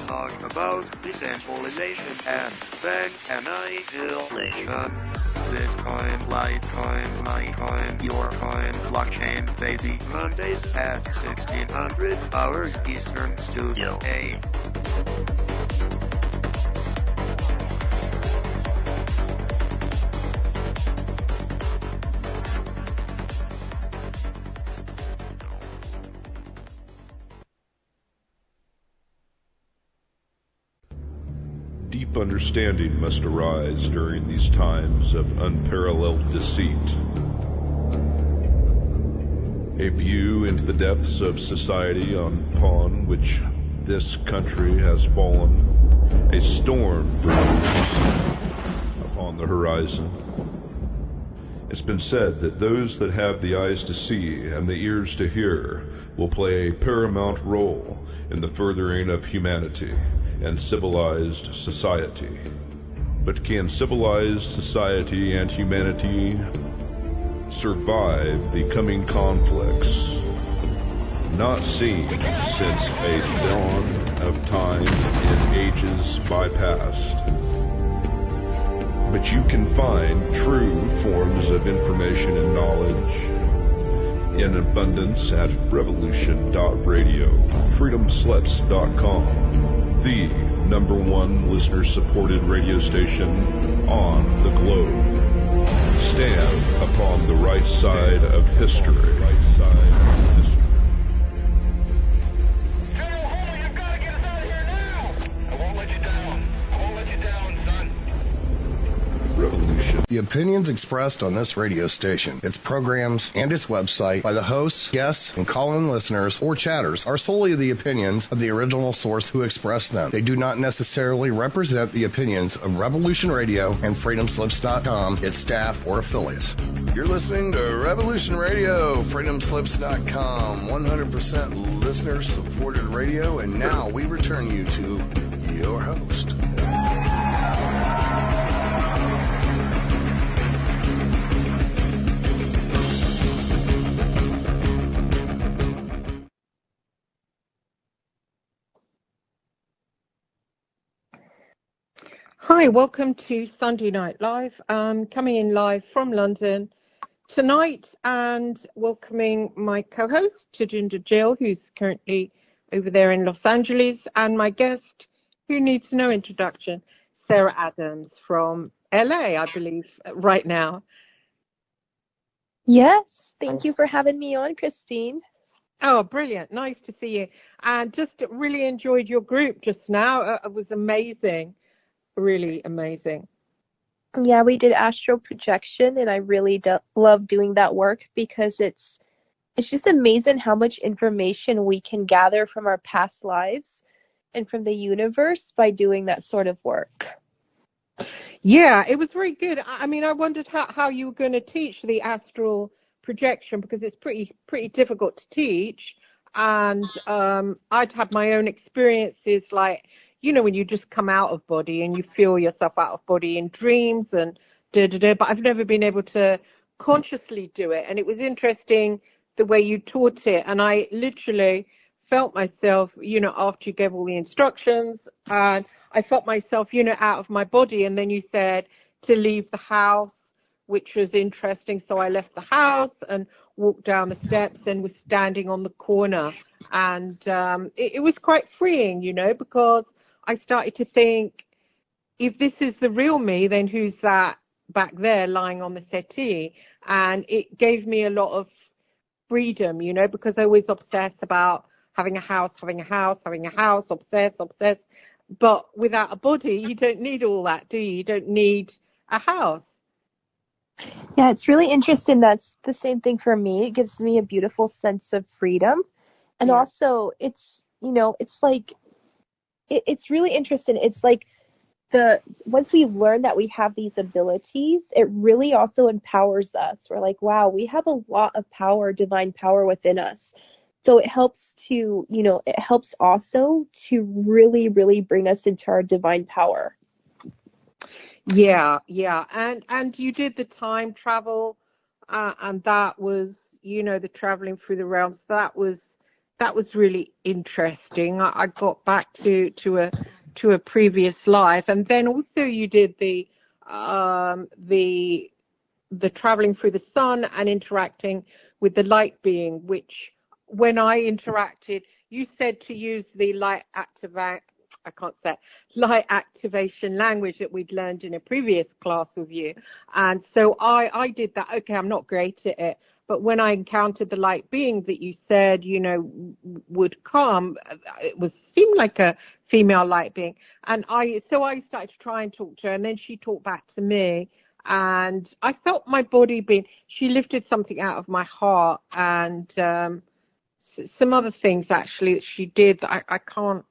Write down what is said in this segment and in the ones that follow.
talk about decentralization and then annihilation. Bitcoin, Litecoin, Litecoin, your coin, blockchain, baby. Mondays at 1600 hours Eastern, Studio A. Deep understanding must arise during these times of unparalleled deceit. A view into the depths of society upon which this country has fallen. A storm brews upon the horizon. It's been said that those that have the eyes to see and the ears to hear will play a paramount role in the furthering of humanity and civilized society. But can civilized society and humanity survive the coming conflicts not seen since a dawn of time in ages bypast? But you can find true forms of information and knowledge in abundance at revolution.radio, freedomslips.com, the #1 listener-supported radio station on the globe. Stand upon the right side of history. General Homer, you've got to get us out of here now! I won't let you down. I won't let you down, son. Revolution. The opinions expressed on this radio station, its programs, and its website by the hosts, guests, and call-in listeners or chatters are solely the opinions of the original source who expressed them. They do not necessarily represent the opinions of Revolution Radio and FreedomSlips.com, its staff, or affiliates. You're listening to Revolution Radio, FreedomSlips.com, 100% listener-supported radio, and now we return you to your host. Hi, welcome to Sunday Night Live. Coming in live from London tonight and welcoming my co-host, Tajinda Jill, who's currently over there in Los Angeles, and my guest, who needs no introduction, Sarah Adams from LA, I believe, right now. Yes, thank you for having me on, Christine. Oh, brilliant. Nice to see you. And just really enjoyed your group just now. It was amazing. Really amazing. Yeah, we did astral projection, and I really love doing that work because it's just amazing how much information we can gather from our past lives and from the universe by doing that sort of work. Yeah, it was very good. I mean, I wondered how you were going to teach the astral projection because it's pretty difficult to teach, and I'd had my own experiences, like, you know, when you just come out of body and you feel yourself out of body in dreams and but I've never been able to consciously do it. And it was interesting the way you taught it. And I literally felt myself, you know, after you gave all the instructions, and I felt myself, you know, out of my body. And then you said to leave the house, which was interesting. So I left the house and walked down the steps and was standing on the corner. And it was quite freeing, you know, because I started to think, if this is the real me, then who's that back there lying on the settee? And it gave me a lot of freedom, you know, because I always obsess about having a house, obsess. But without a body, you don't need all that, do you? You don't need a house. Yeah, it's really interesting. That's the same thing for me. It gives me a beautiful sense of freedom. And also, it's, you know, it's like, it's really interesting. It's like once we learn that we have these abilities, it really also empowers us. We're like, wow, we have a lot of power, divine power within us. So it helps to, you know, it helps also to really, really bring us into our divine power. Yeah. And you did the time travel, and that was, you know, the traveling through the realms. That was that was really interesting. I got back to a previous life, and then also you did the traveling through the sun and interacting with the light being, which when I interacted, you said to use the I can't say it, light activation language that we'd learned in a previous class with you. And so I did that. Okay, I'm not great at it, but when I encountered the light being that you said, would come, seemed like a female light being. And so I started to try and talk to her, and then she talked back to me. And I felt my body she lifted something out of my heart, and some other things actually that she did that I can't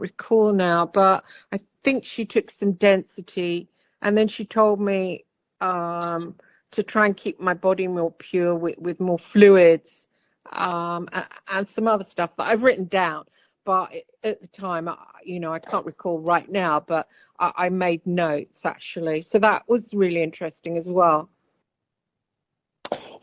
recall now, but I think she took some density, and then she told me to try and keep my body more pure with more fluids, and some other stuff that I've written down. But at the time, I can't recall right now, but I made notes actually. So that was really interesting as well.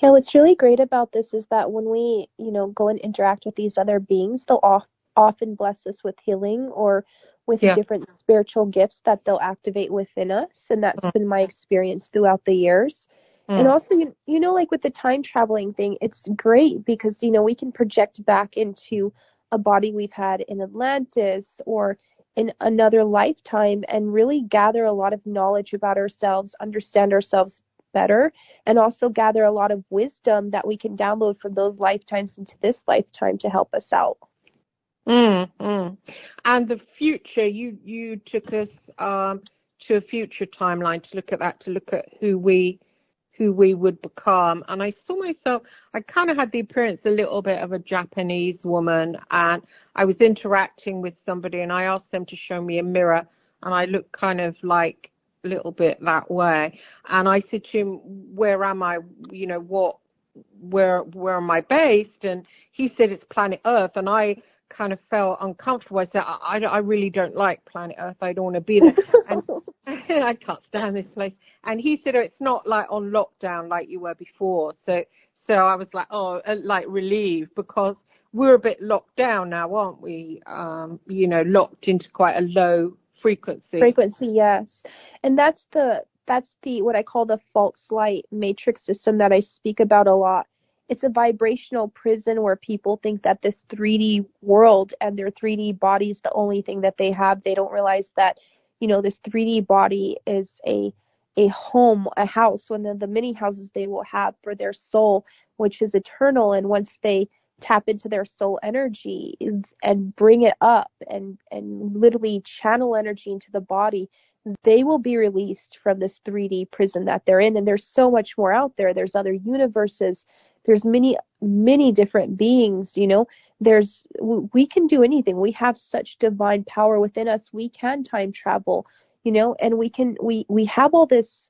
Yeah, what's really great about this is that when we, go and interact with these other beings, they'll often bless us with healing or with different spiritual gifts that they'll activate within us. And that's been my experience throughout the years. And also, like with the time traveling thing, it's great because, we can project back into a body we've had in Atlantis or in another lifetime and really gather a lot of knowledge about ourselves, understand ourselves better, and also gather a lot of wisdom that we can download from those lifetimes into this lifetime to help us out. And the future, you took us to a future timeline to look at who we would become. And I saw myself, I kind of had the appearance a little bit of a Japanese woman, and I was interacting with somebody, and I asked them to show me a mirror, and I looked kind of like a little bit that way. And I said to him, where am I? Where am I based? And he said it's planet Earth, and I kind of felt uncomfortable. I said, I really don't like planet Earth. I don't want to be there. And I can't stand this place. And he said, it's not like on lockdown like you were before. So I was like, like relieved, because we're a bit locked down now, aren't we? Locked into quite a low frequency. Yes. And that's the what I call the false light matrix system that I speak about a lot. It's a vibrational prison where people think that this 3D world and their 3D body is the only thing that they have. They don't realize that, this 3D body is a home, a house, one of the many houses they will have for their soul, which is eternal. And once they tap into their soul energy and bring it up and literally channel energy into the body, they will be released from this 3D prison that they're in. And there's so much more out there. There's other universes. There's many different beings, we can do anything. We have such divine power within us. We can time travel, and we have all this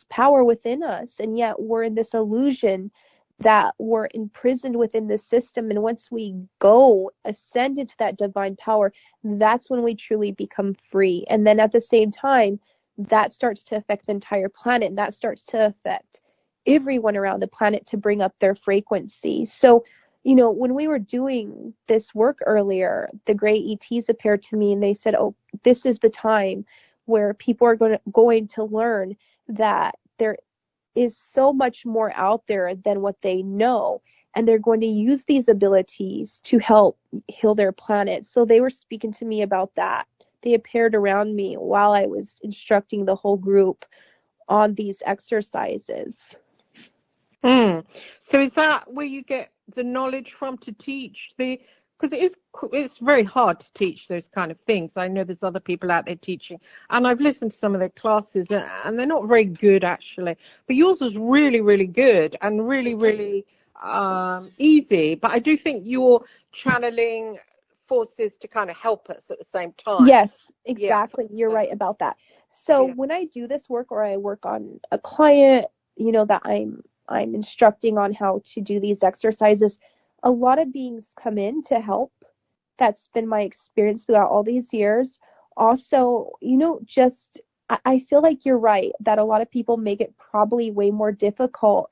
power within us, and yet we're in this illusion that we're imprisoned within the system. And once we ascend into that divine power, that's when we truly become free. And then at the same time, that starts to affect the entire planet, and that starts to affect everyone around the planet to bring up their frequency. So, when we were doing this work earlier, the gray ETs appeared to me, and they said, oh, this is the time where people are going to learn that there is so much more out there than what they know, and they're going to use these abilities to help heal their planet. So they were speaking to me about that. They appeared around me while I was instructing the whole group on these exercises. So is that where you get the knowledge from to teach because it's very hard to teach those kind of things. I know there's other people out there teaching, and I've listened to some of their classes, and they're not very good actually. But yours was really, really good and really, really easy. But I do think you're channeling forces to kind of help us at the same time. Yes, exactly. You're right about that. So when I do this work, or I work on a client, that I'm instructing on how to do these exercises, a lot of beings come in to help. That's been my experience throughout all these years. Also, I feel like you're right that a lot of people make it probably way more difficult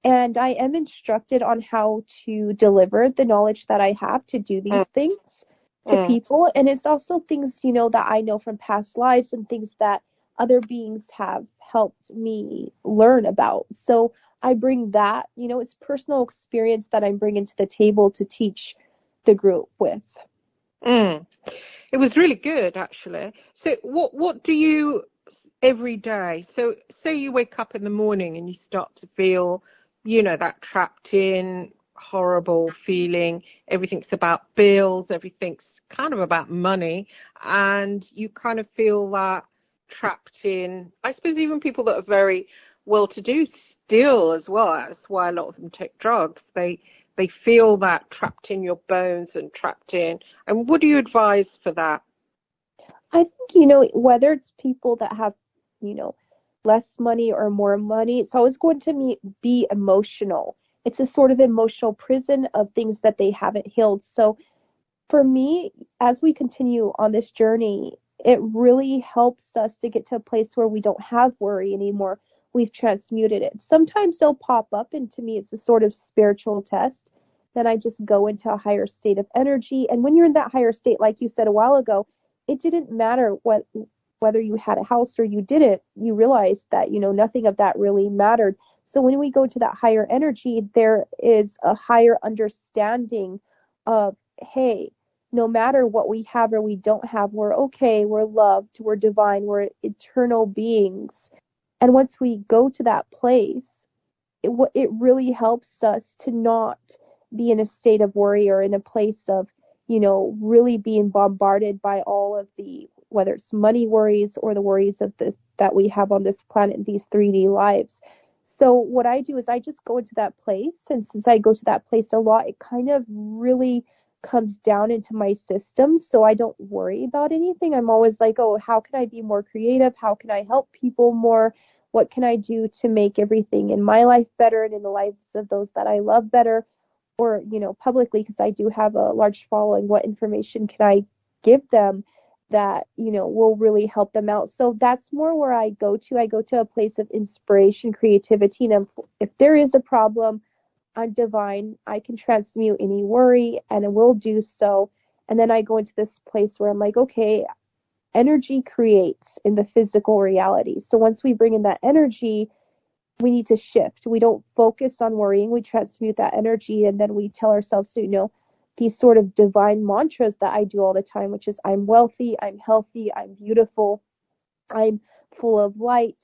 And I am instructed on how to deliver the knowledge that I have to do these things to people. And it's also things, that I know from past lives and things that other beings have helped me learn about. So I bring that, it's personal experience that I'm bringing to the table to teach the group with. It was really good, actually. So what do you every day? So say you wake up in the morning and you start to feel, that trapped in horrible feeling. Everything's about bills. Everything's kind of about money. And you kind of feel that trapped in, I suppose even people that are very well-to-do still as well. That's why a lot of them take drugs. They feel that trapped in your bones and trapped in. And what do you advise for that? I think, whether it's people that have, less money or more money, it's always going to be emotional. It's a sort of emotional prison of things that they haven't healed. So for me, as we continue on this journey, it really helps us to get to a place where we don't have worry anymore. We've transmuted it. Sometimes they'll pop up, and to me, it's a sort of spiritual test. Then I just go into a higher state of energy. And when you're in that higher state, like you said a while ago, it didn't matter whether you had a house or you didn't. You realized that, nothing of that really mattered. So when we go to that higher energy, there is a higher understanding of, hey, no matter what we have or we don't have, we're okay, we're loved, we're divine, we're eternal beings. And once we go to that place, it really helps us to not be in a state of worry or in a place of, really being bombarded by all of the, whether it's money worries or the worries of this that we have on this planet, these 3D lives. So what I do is I just go into that place, and since I go to that place a lot, it kind of really comes down into my system, so I don't worry about anything. I'm always like, oh, how can I be more creative? How can I help people more? What can I do to make everything in my life better and in the lives of those that I love better? Or, publicly, because I do have a large following, what information can I give them that, will really help them out? So that's more where I go to. I go to a place of inspiration, creativity, and if there is a problem, I'm divine. I can transmute any worry, and it will do so. And then I go into this place where I'm like, okay, energy creates in the physical reality. So once we bring in that energy, we need to shift. We don't focus on worrying. We transmute that energy, and then we tell ourselves to, these sort of divine mantras that I do all the time, which is I'm wealthy, I'm healthy, I'm beautiful, I'm full of light,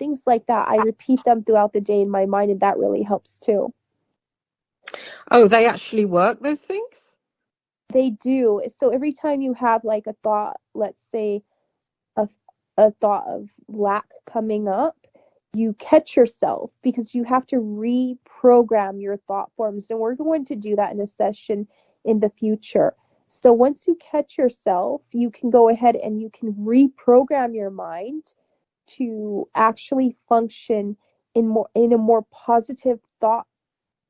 things like that. I repeat them throughout the day in my mind, and that really helps too. Oh, they actually work, those things? They do. So every time you have like a thought, let's say a thought of lack coming up, you catch yourself, because you have to reprogram your thought forms. And we're going to do that in a session in the future. So once you catch yourself, you can go ahead and you can reprogram your mind to actually function in a more positive thought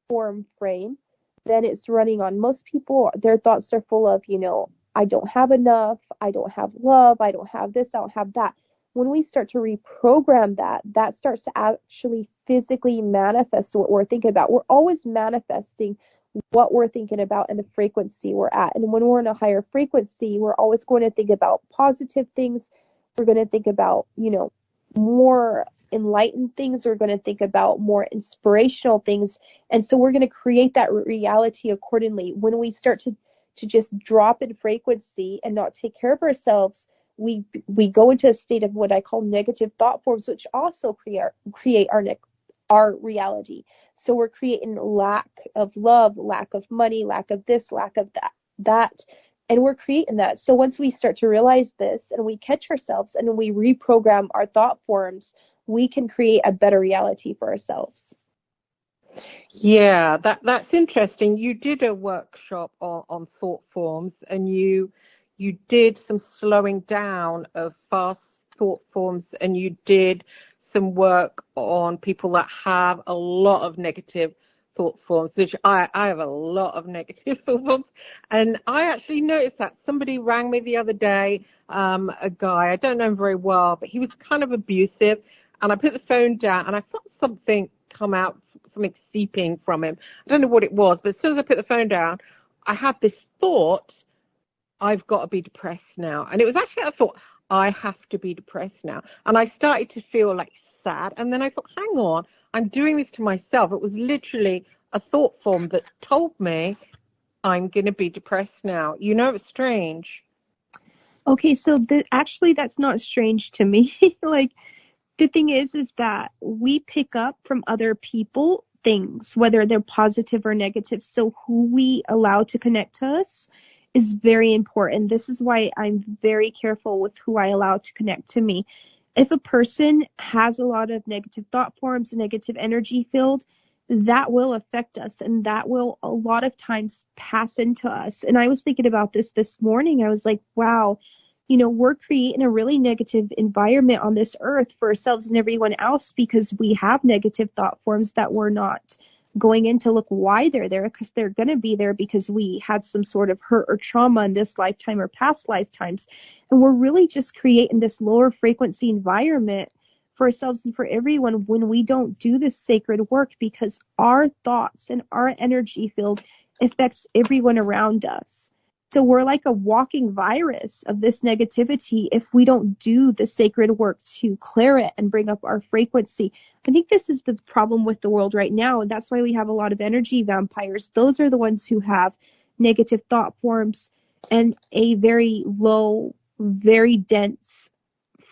form frame than it's running on. Most people, their thoughts are full of, I don't have enough, I don't have love, I don't have this, I don't have that. When we start to reprogram that starts to actually physically manifest what we're thinking about. We're always manifesting what we're thinking about and the frequency we're at. And when we're in a higher frequency, we're always going to think about positive things. We're going to think about, more enlightened things. We're going to think about more inspirational things. And so we're going to create that reality accordingly. When we start to just drop in frequency and not take care of ourselves, we go into a state of what I call negative thought forms, which also create our reality. So we're creating lack of love, lack of money, lack of this, lack of that, and we're creating that. So once we start to realize this and we catch ourselves and we reprogram our thought forms, we can create a better reality for ourselves. Yeah, that's interesting. You did a workshop on thought forms, and you did some slowing down of fast thought forms, and you did some work on people that have a lot of negative thought forms, which I have a lot of negative thought forms. And I actually noticed that somebody rang me the other day, a guy, I don't know him very well, but he was kind of abusive, and I put the phone down and I felt something come out, something seeping from him. I don't know what it was, but as soon as I put the phone down, I had this thought, I've got to be depressed now. And it was actually, I thought, I have to be depressed now. And I started to feel like sad. And then I thought, hang on, I'm doing this to myself. It was literally a thought form that told me I'm going to be depressed now. You know, it's strange. Okay, so actually that's not strange to me. Like, the thing is that we pick up from other people things, whether they're positive or negative. So who we allow to connect to us is very important. This is why I'm very careful with who I allow to connect to me. If a person has a lot of negative thought forms, negative energy field, that will affect us, and that will a lot of times pass into us. And I was thinking about this morning. I was like, wow, you know, we're creating a really negative environment on this earth for ourselves and everyone else because we have negative thought forms that we're not going in to look why they're there, because they're going to be there because we had some sort of hurt or trauma in this lifetime or past lifetimes. And we're really just creating this lower frequency environment for ourselves and for everyone when we don't do this sacred work, because our thoughts and our energy field affects everyone around us. So we're like a walking virus of this negativity if we don't do the sacred work to clear it and bring up our frequency. I think this is the problem with the world right now, and that's why we have a lot of energy vampires. Those are the ones who have negative thought forms and a very low, very dense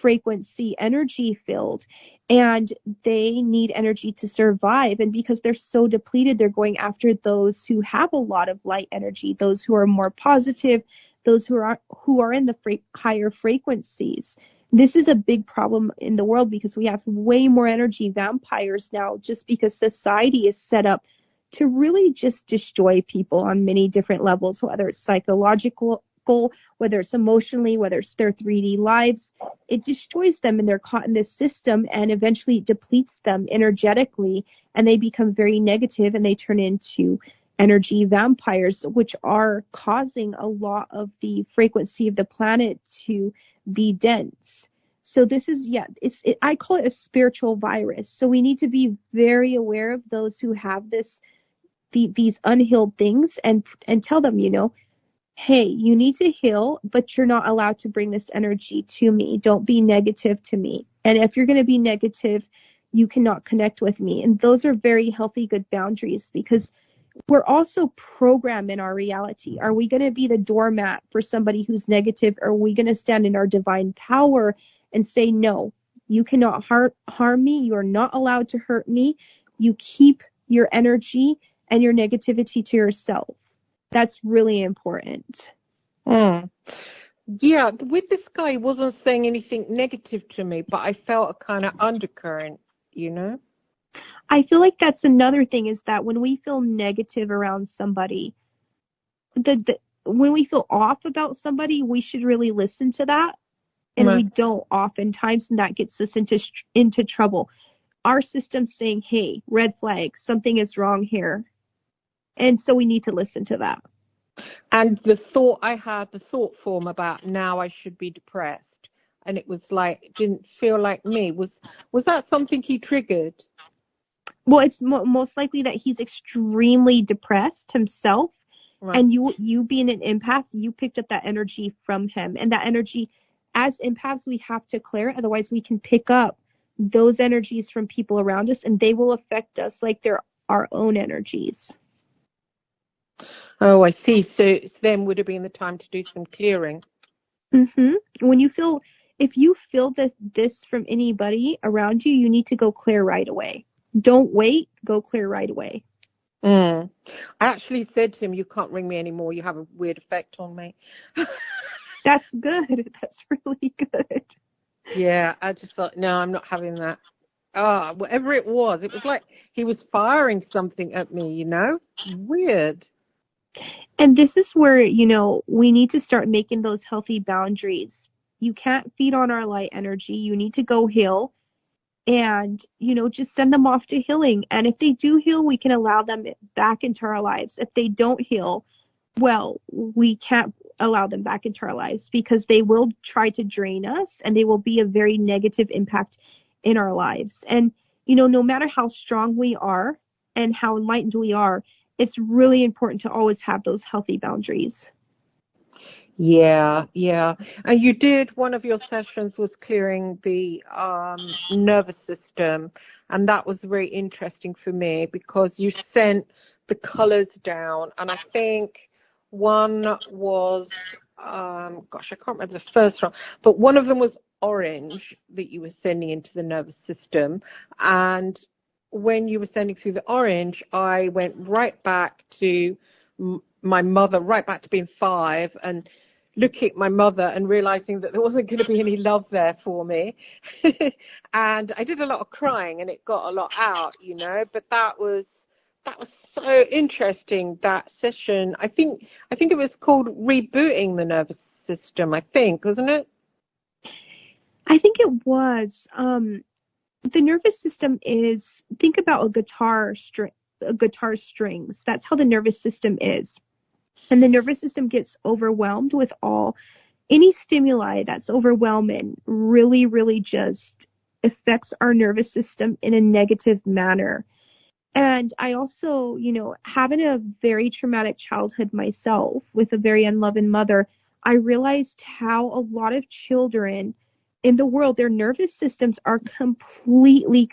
frequency energy field, and they need energy to survive. And because they're so depleted, they're going after those who have a lot of light energy, those who are more positive, those who are in the higher frequencies. This is a big problem in the world because we have way more energy vampires now, just because society is set up to really just destroy people on many different levels, whether it's psychological, whether it's emotionally, whether it's their 3D lives. It destroys them, and they're caught in this system, and eventually it depletes them energetically, and they become very negative, and they turn into energy vampires, which are causing a lot of the frequency of the planet to be dense. So this is, I call it a spiritual virus. So we need to be very aware of those who have these unhealed things, and tell them, you know, hey, you need to heal, but you're not allowed to bring this energy to me. Don't be negative to me. And if you're going to be negative, you cannot connect with me. And those are very healthy, good boundaries, because we're also programmed in our reality. Are we going to be the doormat for somebody who's negative? Or are we going to stand in our divine power and say, no, you cannot harm me. You are not allowed to hurt me. You keep your energy and your negativity to yourself. That's really important. Yeah, with this guy, he wasn't saying anything negative to me, but I felt a kind of undercurrent, you know? I feel like that's another thing, is that when we feel negative around somebody, when we feel off about somebody, we should really listen to that. And we don't oftentimes, and that gets us into trouble. Our system's saying, hey, red flag, something is wrong here. And so we need to listen to that. And the thought I had, the thought form about now I should be depressed, and it was like, it didn't feel like me. Was that something he triggered? Well, it's most likely that he's extremely depressed himself. Right. And you being an empath, you picked up that energy from him. And that energy, as empaths, we have to clear it. Otherwise, we can pick up those energies from people around us, and they will affect us like they're our own energies. Oh, I see. So then would have been the time to do some clearing. When if you feel this from anybody around you, you need to go clear right away. Don't wait. Go clear right away. I actually said to him, you can't ring me anymore. You have a weird effect on me. That's good. That's really good. Yeah, I just thought, no, I'm not having that. Whatever it was like he was firing something at me, you know? Weird. And this is where, you know, we need to start making those healthy boundaries. You can't feed on our light energy. You need to go heal, and, you know, just send them off to healing. And if they do heal, we can allow them back into our lives. If they don't heal, well, we can't allow them back into our lives, because they will try to drain us, and they will be a very negative impact in our lives. And, you know, no matter how strong we are, and how enlightened we are, it's really important to always have those healthy boundaries. Yeah, yeah. And you did, one of your sessions was clearing the nervous system, and that was very interesting for me because you sent the colors down, and I think one was, gosh, I can't remember the first one, but one of them was orange that you were sending into the nervous system. And when you were sending through the orange, I went right back to my mother, right back to being 5, and looking at my mother and realizing that there wasn't going to be any love there for me. And I did a lot of crying, and it got a lot out, but that was so interesting, that session. I think it was called rebooting the nervous system, I think, wasn't it? I think it was. The nervous system is, think about a guitar strings. That's how the nervous system is. And the nervous system gets overwhelmed with any stimuli that's overwhelming, really, really just affects our nervous system in a negative manner. And I also, having a very traumatic childhood myself with a very unloving mother, I realized how a lot of children in the world, their nervous systems are completely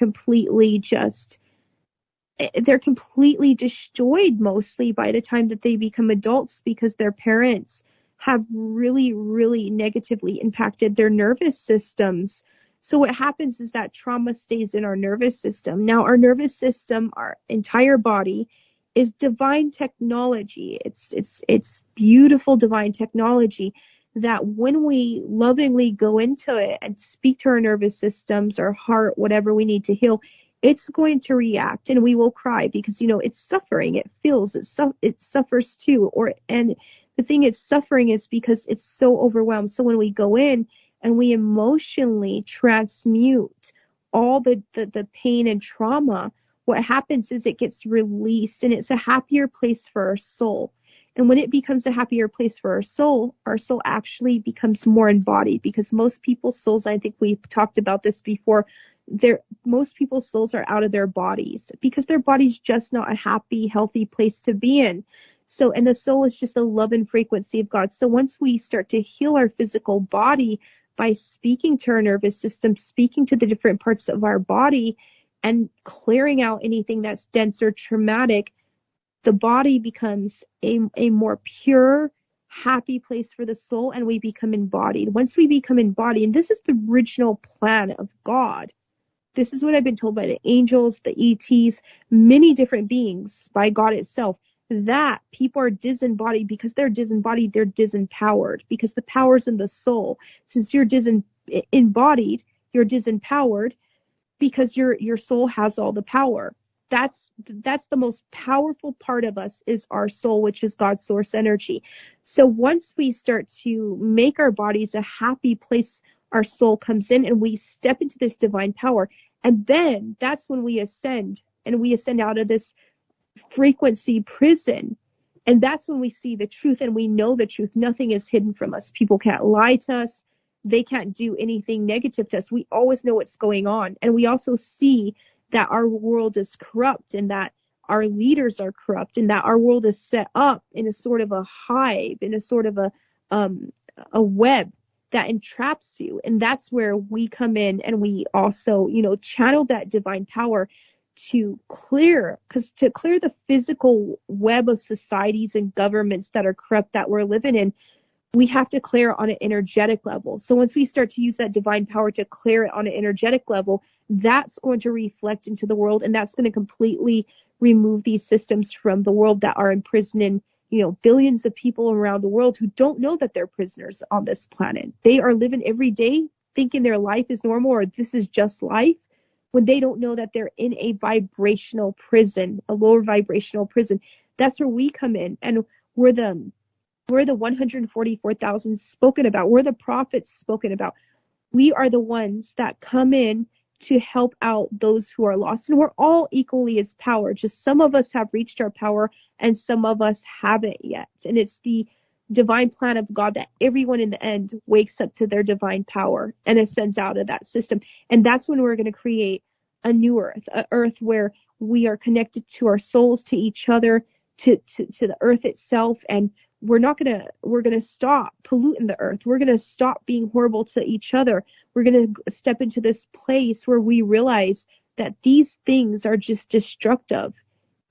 they're completely destroyed mostly by the time that they become adults, because their parents have really, really negatively impacted their nervous systems. So what happens is that trauma stays in our nervous system. Now, our nervous system, our entire body, is divine technology. It's beautiful divine technology that when we lovingly go into it and speak to our nervous systems, our heart, whatever we need to heal, it's going to react, and we will cry because, it's suffering. It feels, it suffers too. And the thing it's suffering is because it's so overwhelmed. So when we go in and we emotionally transmute all the pain and trauma, what happens is it gets released, and it's a happier place for our soul. And when it becomes a happier place for our soul actually becomes more embodied, because most people's souls, I think we've talked about this before, most people's souls are out of their bodies because their body's just not a happy, healthy place to be in. So, and the soul is just the love and frequency of God. So once we start to heal our physical body by speaking to our nervous system, speaking to the different parts of our body, and clearing out anything that's dense or traumatic, the body becomes a more pure, happy place for the soul, and we become embodied. Once we become embodied, and this is the original plan of God, this is what I've been told by the angels, the ETs, many different beings, by God itself, that people are disembodied. Because they're disembodied, they're disempowered, because the power's in the soul. Since you're disembodied, you're disempowered, because your soul has all the power. That's the most powerful part of us, is our soul, which is God's source energy. So once we start to make our bodies a happy place, our soul comes in and we step into this divine power. And then that's when we ascend, and we ascend out of this frequency prison. And that's when we see the truth, and we know the truth. Nothing is hidden from us. People can't lie to us. They can't do anything negative to us. We always know what's going on. And we also see that our world is corrupt, and that our leaders are corrupt, and that our world is set up in a sort of a hive, in a sort of a web that entraps you. And that's where we come in, and we also, channel that divine power to clear the physical web of societies and governments that are corrupt, that we're living in. We have to clear on an energetic level. So once we start to use that divine power to clear it on an energetic level, that's going to reflect into the world, and that's going to completely remove these systems from the world that are imprisoning, billions of people around the world who don't know that they're prisoners on this planet. They are living every day thinking their life is normal, or this is just life, when they don't know that they're in a vibrational prison, a lower vibrational prison. That's where we come in, and we're the 144,000 spoken about. We're the prophets spoken about. We are the ones that come in to help out those who are lost. And we're all equally as power. Just some of us have reached our power and some of us haven't yet. And it's the divine plan of God that everyone in the end wakes up to their divine power and ascends out of that system. And that's when we're going to create a new earth, a earth where we are connected to our souls, to each other, to the earth itself, and we're going to stop polluting the earth. We're going to stop being horrible to each other. We're going to step into this place where we realize that these things are just destructive.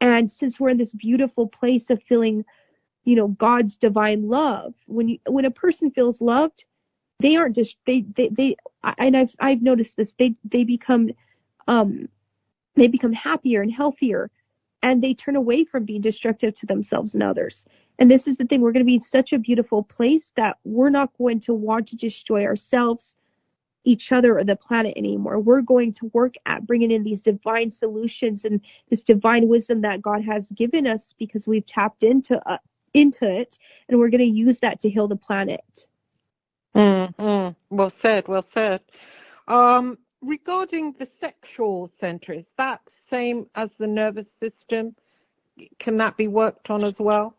And since we're in this beautiful place of feeling, God's divine love, when a person feels loved, they aren't just and I've noticed this, they become happier and healthier, and they turn away from being destructive to themselves and others. And this is the thing, we're going to be in such a beautiful place that we're not going to want to destroy ourselves, each other, or the planet anymore. We're going to work at bringing in these divine solutions and this divine wisdom that God has given us, because we've tapped into it, and we're going to use that to heal the planet. Mm-hmm. Well said, well said. Regarding the sexual center, is that same as the nervous system? Can that be worked on as well?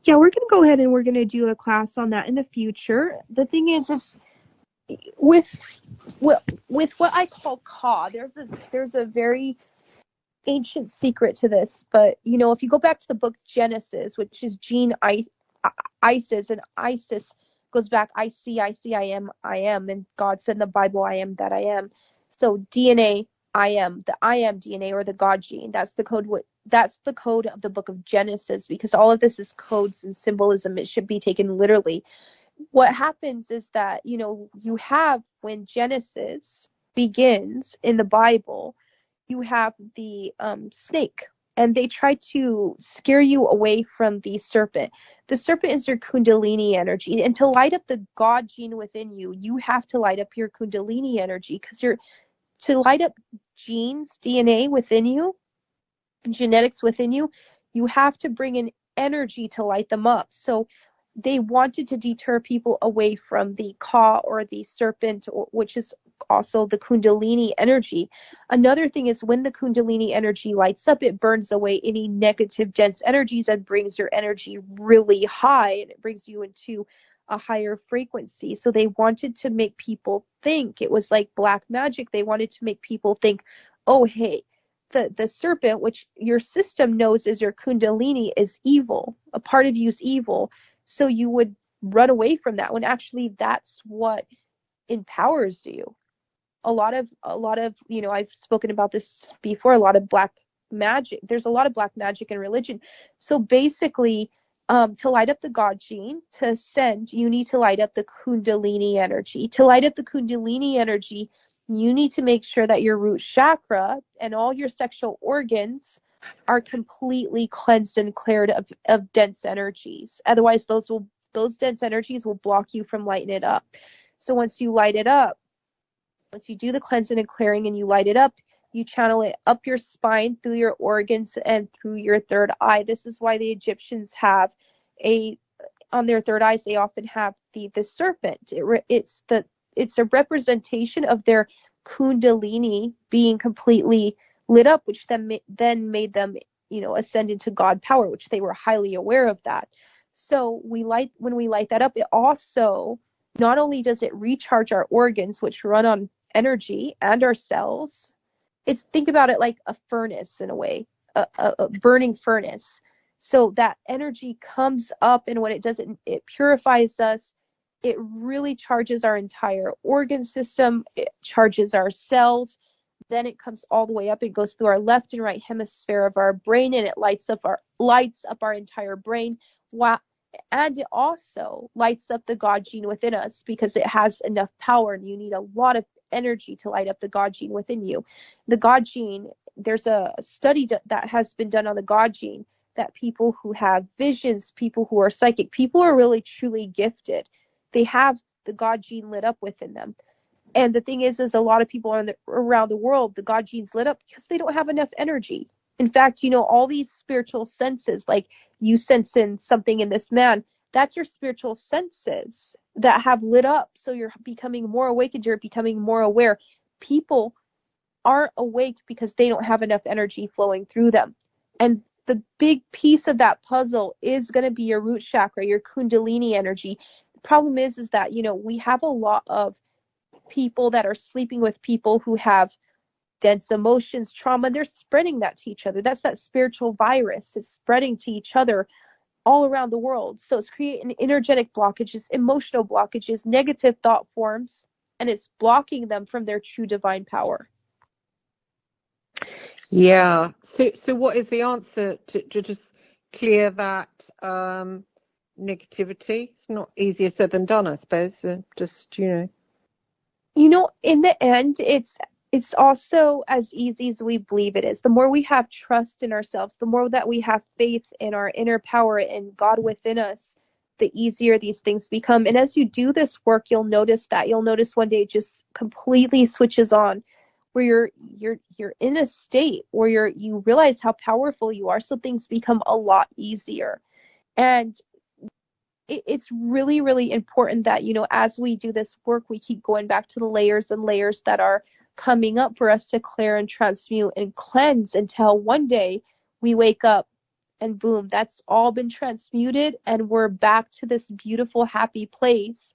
Yeah, we're going to go ahead and we're going to do a class on that in the future. The thing is with what I call Ka, there's a very ancient secret to this, but if you go back to the book Genesis, which is Gene Isis, and Isis goes back, I see, I am, and God said in the Bible, I am that I am. So DNA, I am, the I am DNA, or the God gene, that's the code of the book of Genesis, because all of this is codes and symbolism. It should be taken literally. What happens is that, you have, when Genesis begins in the Bible, you have the snake, and they try to scare you away from the serpent. The serpent is your Kundalini energy, and to light up the God gene within you, you have to light up your Kundalini energy, because to light up genes, DNA within you, genetics within you, you have to bring in energy to light them up. So they wanted to deter people away from the Ka, or the serpent, which is also the Kundalini energy. Another thing is, when the Kundalini energy lights up, it burns away any negative, dense energies and brings your energy really high, and it brings you into a higher frequency. So they wanted to make people think, it was like black magic. They wanted to make people think, oh, hey, the serpent, which your system knows is your Kundalini, is evil. A part of you is evil. So you would run away from that, when actually that's what empowers you. A lot of I've spoken about this before, a lot of black magic. There's a lot of black magic in religion. So basically, to light up the God gene, to ascend, you need to light up the Kundalini energy. To light up the Kundalini energy, you need to make sure that your root chakra and all your sexual organs are completely cleansed and cleared of dense energies. Otherwise, those dense energies will block you from lighting it up. So once you light it up, once you do the cleansing and clearing and you light it up, you channel it up your spine, through your organs, and through your third eye. This is why the Egyptians have on their third eyes, they often have the serpent. It's a representation of their Kundalini being completely lit up, which then made them, ascend into God power, which they were highly aware of that. So when we light that up, it also, not only does it recharge our organs, which run on energy, and our cells. Think about it like a furnace, in a way, a burning furnace. So that energy comes up, and when it does it purifies us. It really charges our entire organ system. It charges our cells. Then it comes all the way up. It goes through our left and right hemisphere of our brain, and it lights up our entire brain. And it also lights up the God gene within us, because it has enough power, and you need a lot of energy to light up the God gene within you. The God gene, there's a study that has been done on the God gene, that people who have visions, people who are psychic, people who are really truly gifted, they have the God gene lit up within them. And the thing is a lot of people around the world, the God gene's lit up because they don't have enough energy. In fact, all these spiritual senses, like you sensing something in this man, that's your spiritual senses that have lit up. So you're becoming more awakened, you're becoming more aware. People aren't awake because they don't have enough energy flowing through them. And the big piece of that puzzle is going to be your root chakra, your Kundalini energy. The problem is that, we have a lot of people that are sleeping with people who have dense emotions, trauma, they're spreading that to each other. That's that spiritual virus. It's spreading to each other all around the world. So it's creating energetic blockages, emotional blockages, negative thought forms, and it's blocking them from their true divine power. Yeah. So what is the answer to just clear that negativity? It's not easier said than done, I suppose. Just, You know, in the end, it's also as easy as we believe it is. The more we have trust in ourselves, the more that we have faith in our inner power and God within us, the easier these things become. And as you do this work, you'll notice one day it just completely switches on, where you're in a state where you realize how powerful you are, so things become a lot easier. And it's really, really important that, as we do this work, we keep going back to the layers and layers that are coming up for us to clear and transmute and cleanse, until one day we wake up and boom, that's all been transmuted and we're back to this beautiful, happy place.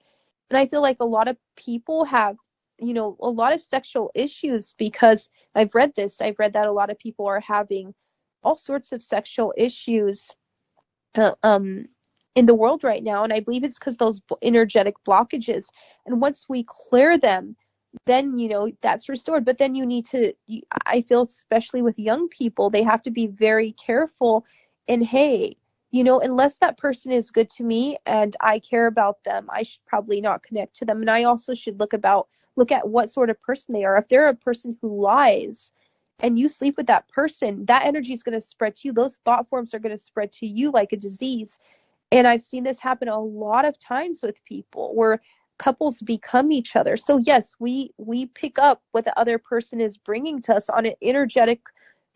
And I feel like a lot of people have, a lot of sexual issues, because I've read that a lot of people are having all sorts of sexual issues in the world right now. And I believe it's because those energetic blockages. And once we clear them, then, that's restored. But then I feel, especially with young people, they have to be very careful. And hey, unless that person is good to me and I care about them, I should probably not connect to them. And I also should look at what sort of person they are. If they're a person who lies and you sleep with that person, that energy is going to spread to you. Those thought forms are going to spread to you like a disease. And I've seen this happen a lot of times with people, where couples become each other. So yes, we pick up what the other person is bringing to us on an energetic,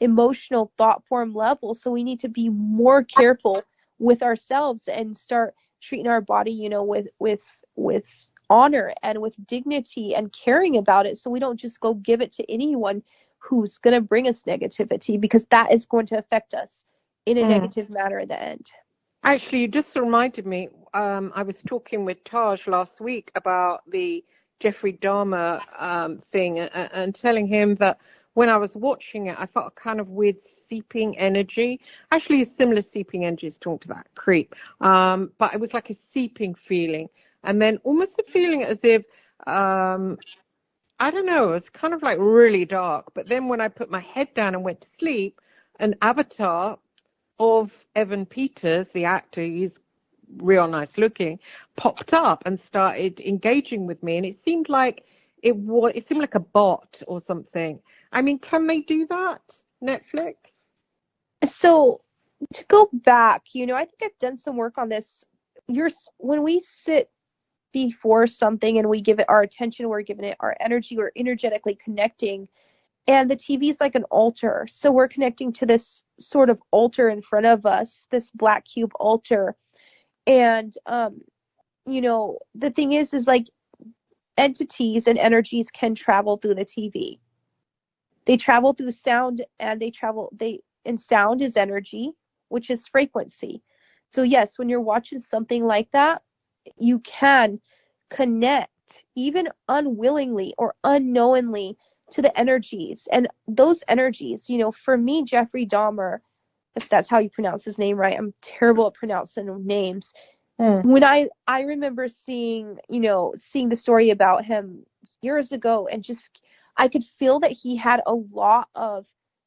emotional, thought form level. So we need to be more careful with ourselves and start treating our body, with honor and with dignity and caring about it, so we don't just go give it to anyone who's going to bring us negativity, because that is going to affect us in a negative manner in the end. Actually, you just reminded me, I was talking with Taj last week about the Jeffrey Dahmer thing, and telling him that when I was watching it, I felt a kind of weird seeping energy. Actually, a similar seeping energy is talking to that creep, but it was like a seeping feeling. And then almost a feeling as if, I don't know, it was kind of like really dark. But then when I put my head down and went to sleep, an avatar of Evan Peters, the actor, he's real nice looking, popped up and started engaging with me. And it seemed like it seemed like a bot or something. I mean, can they do that, Netflix? So to go back, I think I've done some work on this. When we sit before something and we give it our attention, we're giving it our energy, we're energetically connecting. And the TV is like an altar. So we're connecting to this sort of altar in front of us, this black cube altar. And, the thing is like entities and energies can travel through the TV. They travel through sound, and and sound is energy, which is frequency. So yes, when you're watching something like that, you can connect, even unwillingly or unknowingly, to the energies. And those energies, for me, Jeffrey Dahmer, if that's how you pronounce his name right, I'm terrible at pronouncing names. When I remember seeing the story about him years ago, and just I could feel that he had a lot of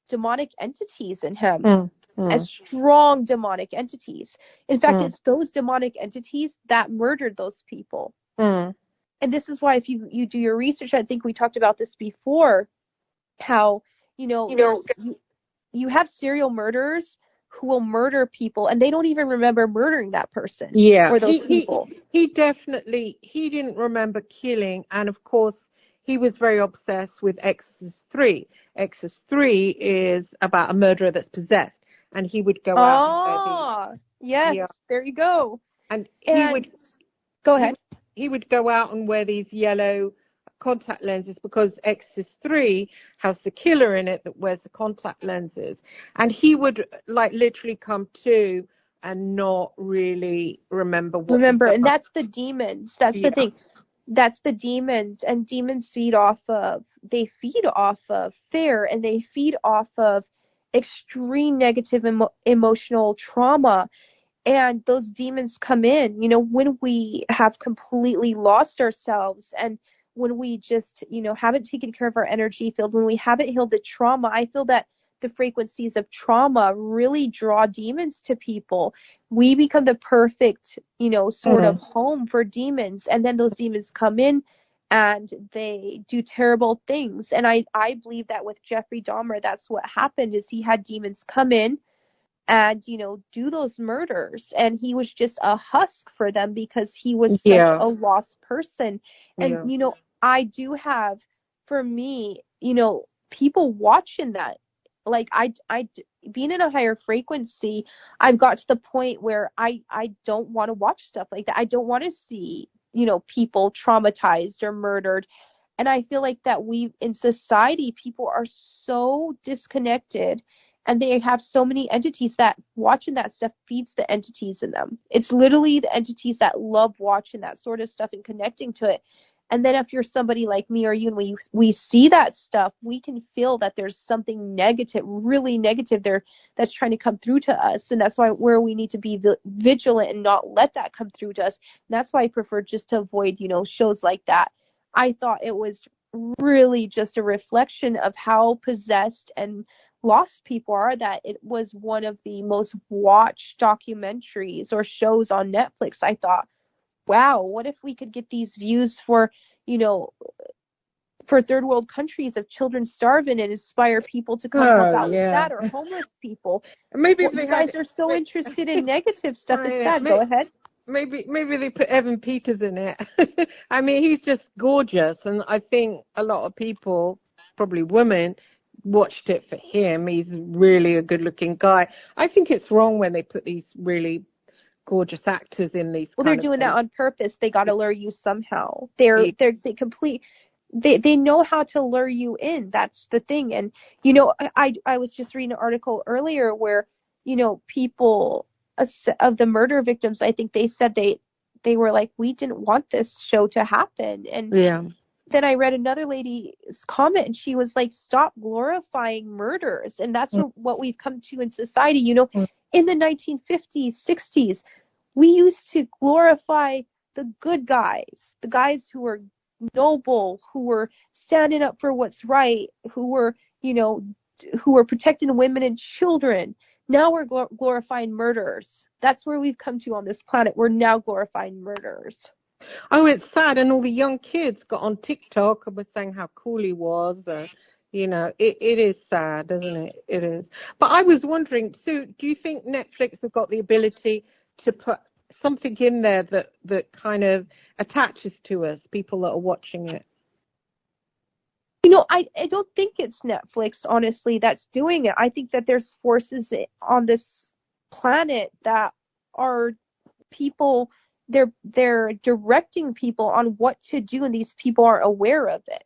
demonic entities in him, as strong demonic entities. In fact, it's those demonic entities that murdered those people. And this is why, if you do your research, I think we talked about this before, how, you have serial murderers who will murder people and they don't even remember murdering that person. Yeah, or those people. He didn't remember killing. And of course, he was very obsessed with Exorcist 3. Exorcist 3 is about a murderer that's possessed. And he would go out. Yes, there you go. And he would... Go ahead. He would go out and wear these yellow contact lenses, because Exorcist 3 has the killer in it that wears the contact lenses. And he would literally come to and not really remember what and that's the demons. That's the thing. That's the demons, and demons feed off of fear, and they feed off of extreme negative emotional trauma. And those demons come in, when we have completely lost ourselves, and when we just, haven't taken care of our energy field, when we haven't healed the trauma. I feel that the frequencies of trauma really draw demons to people. We become the perfect, sort of home for demons, and then those demons come in and they do terrible things. And I believe that with Jeffrey Dahmer, that's what happened, is he had demons come in and do those murders, and he was just a husk for them because he was such a lost person. And I do have, for me, people watching that, like I being in a higher frequency, I've got to the point where I don't want to watch stuff like that. I don't want to see people traumatized or murdered. And I feel like that in society, people are so disconnected, and they have so many entities that watching that stuff feeds the entities in them. It's literally the entities that love watching that sort of stuff and connecting to it. And then if you're somebody like me or you, and we see that stuff, we can feel that there's something negative, really negative there, that's trying to come through to us. And that's where we need to be vigilant and not let that come through to us. And that's why I prefer just to avoid, shows like that. I thought it was really just a reflection of how possessed and lost people are, that it was one of the most watched documentaries or shows on Netflix. I thought, wow, what if we could get these views for third world countries of children starving, and inspire people to come help out with that, or homeless people. Maybe you guys are so interested in negative stuff. It's sad. Go ahead. Maybe they put Evan Peters in it. I mean, he's just gorgeous, and I think a lot of people, probably women, watched it for him. He's really a good-looking guy. I think it's wrong when they put these really gorgeous actors in these. Well, they're doing that on purpose. They got to lure you somehow. They know how to lure you in. That's the thing. And I was just reading an article earlier where people of the murder victims, I think they said they were like, we didn't want this show to happen. And then I read another lady's comment, and she was like, stop glorifying murders. And that's what we've come to in society. In the 1950s, 60s, we used to glorify the good guys, the guys who were noble, who were standing up for what's right, who were protecting women and children. Now we're glorifying murderers. That's where we've come to on this planet. We're now glorifying murderers. Oh, it's sad. And all the young kids got on TikTok and were saying how cool he was. It is sad, isn't it? It is. But I was wondering, Sue, do you think Netflix have got the ability to put something in there that kind of attaches to us, people that are watching it? I don't think it's Netflix, honestly, that's doing it. I think that there's forces on this planet that are people, they're directing people on what to do, and these people are aware of it.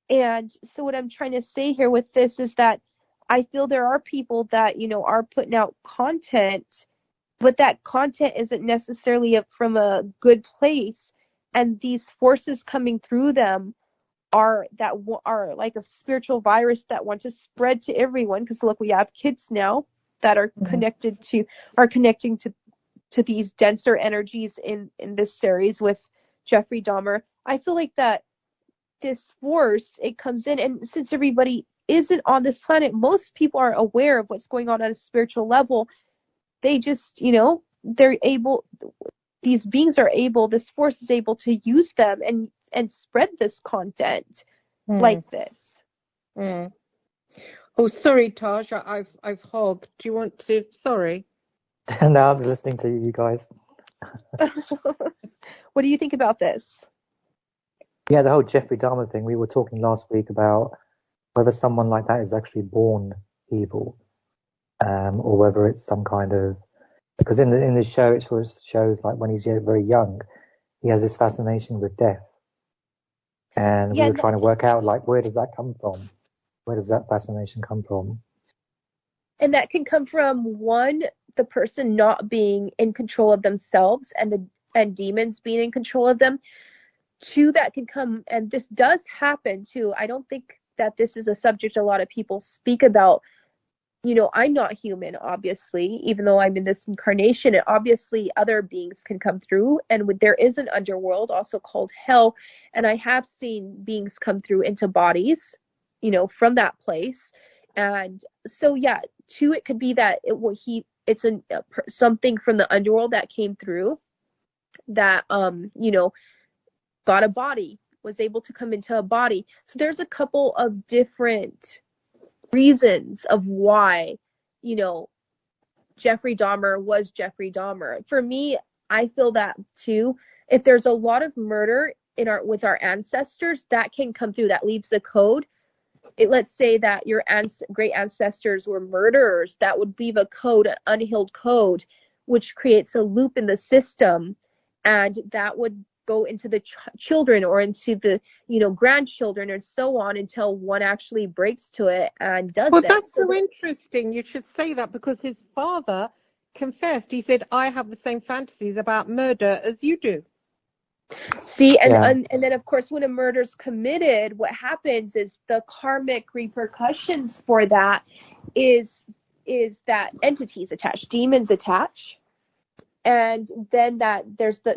And so what I'm trying to say here with this is that I feel there are people that, are putting out content, but that content isn't necessarily from a good place. And these forces coming through them are like a spiritual virus that want to spread to everyone. Because look, we have kids now that are connecting to these denser energies in this series with Jeffrey Dahmer. I feel like that this force, it comes in, and since everybody isn't on this planet, most people are aware of what's going on at a spiritual level. They just, they're able, these beings are able, this force is able to use them and spread this content like this. Oh, sorry, Taj, I've hogged. Do you want to? Sorry. No, I'm just listening to you guys. What do you think about this? Yeah, the whole Jeffrey Dahmer thing. We were talking last week about whether someone like that is actually born evil, or whether it's some kind of, because in the show it sort of shows like when he's very young, he has this fascination with death, and we were trying to work out like where does that come from? Where does that fascination come from? And that can come from the person not being in control of themselves, and demons being in control of them. two that can come, and this does happen too. I don't think that this is a subject a lot of people speak about. I'm not human, obviously, even though I'm in this incarnation, and obviously other beings can come through. And there is an underworld also called hell. And I have seen beings come through into bodies, from that place. And so, yeah, two, it could be that it's something from the underworld that came through that, got a body, was able to come into a body. So there's a couple of different reasons of why, Jeffrey Dahmer was Jeffrey Dahmer. For me, I feel that too. If there's a lot of murder with our ancestors, that can come through. That leaves a code. Let's say that your great ancestors were murderers. That would leave a code, an unhealed code, which creates a loop in the system, and that would go into the children or into the grandchildren and so on until one actually breaks to it and does Well, that. that's so interesting. You should say that, because his father confessed. He said, I have the same fantasies about murder as you do. See, and then of course when a murder's committed, what happens is the karmic repercussions for that is that entities attach, demons attach. And then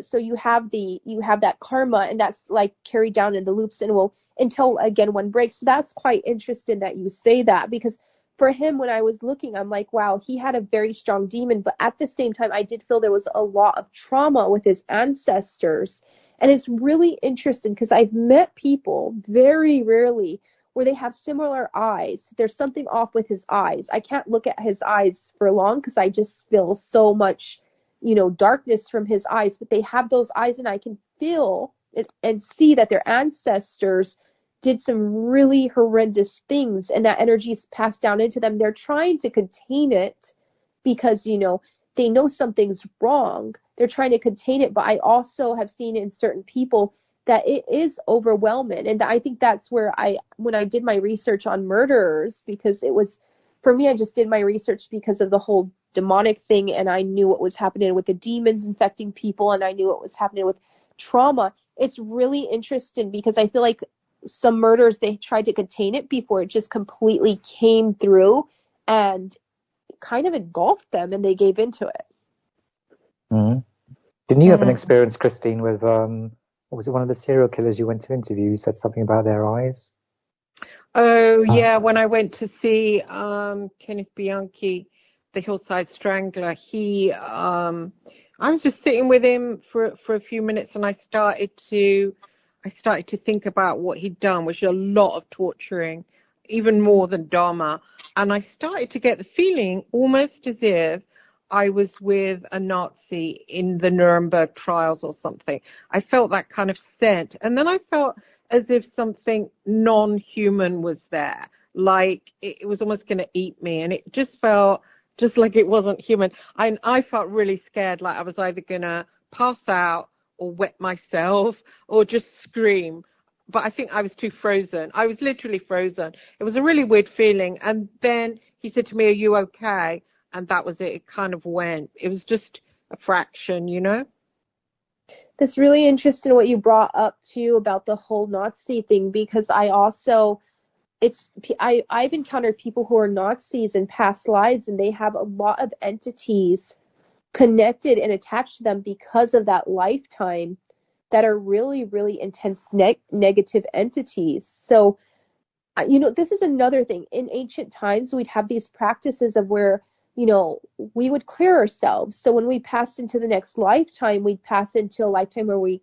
so you have that karma, and that's like carried down in the loops, and until again one breaks. So that's quite interesting that you say that, because for him, when I was looking, I'm like, wow, he had a very strong demon, but at the same time, I did feel there was a lot of trauma with his ancestors. And it's really interesting because I've met people very rarely where they have similar eyes. There's something off with his eyes. I can't look at his eyes for long because I just feel so much darkness from his eyes, but they have those eyes, and I can feel it and see that their ancestors did some really horrendous things, and that energy is passed down into them. They're trying to contain it because, they know something's wrong. They're trying to contain it, but I also have seen in certain people that it is overwhelming. And I think that's where when I did my research on murderers, because it was, for me, I just did my research because of the whole demonic thing, and I knew what was happening with the demons infecting people, and I knew what was happening with trauma. It's really interesting because I feel like some murders, they tried to contain it before it just completely came through and kind of engulfed them, and they gave into it. Mm-hmm. Didn't you have an experience, Christine, with what was it, one of the serial killers you went to interview? You said something about their eyes. Oh yeah, when I went to see Kenneth Bianchi, the Hillside Strangler, I was just sitting with him for a few minutes, and I started to think about what he'd done, which is a lot of torturing, even more than Dharma. And I started to get the feeling almost as if I was with a Nazi in the Nuremberg trials or something. I felt that kind of scent. And then I felt as if something non-human was there, like it was almost going to eat me. And it just felt just like it wasn't human. I felt really scared, like I was either going to pass out or wet myself or just scream. But I think I was too frozen. I was literally frozen. It was a really weird feeling. And then he said to me, are you okay? And that was it. It kind of went. It was just a fraction, That's really interesting what you brought up too about the whole Nazi thing, because I've encountered people who are Nazis in past lives, and they have a lot of entities connected and attached to them because of that lifetime that are really, really intense negative entities. So, this is another thing. In ancient times, we'd have these practices of where, we would clear ourselves. So when we passed into the next lifetime, we'd pass into a lifetime where we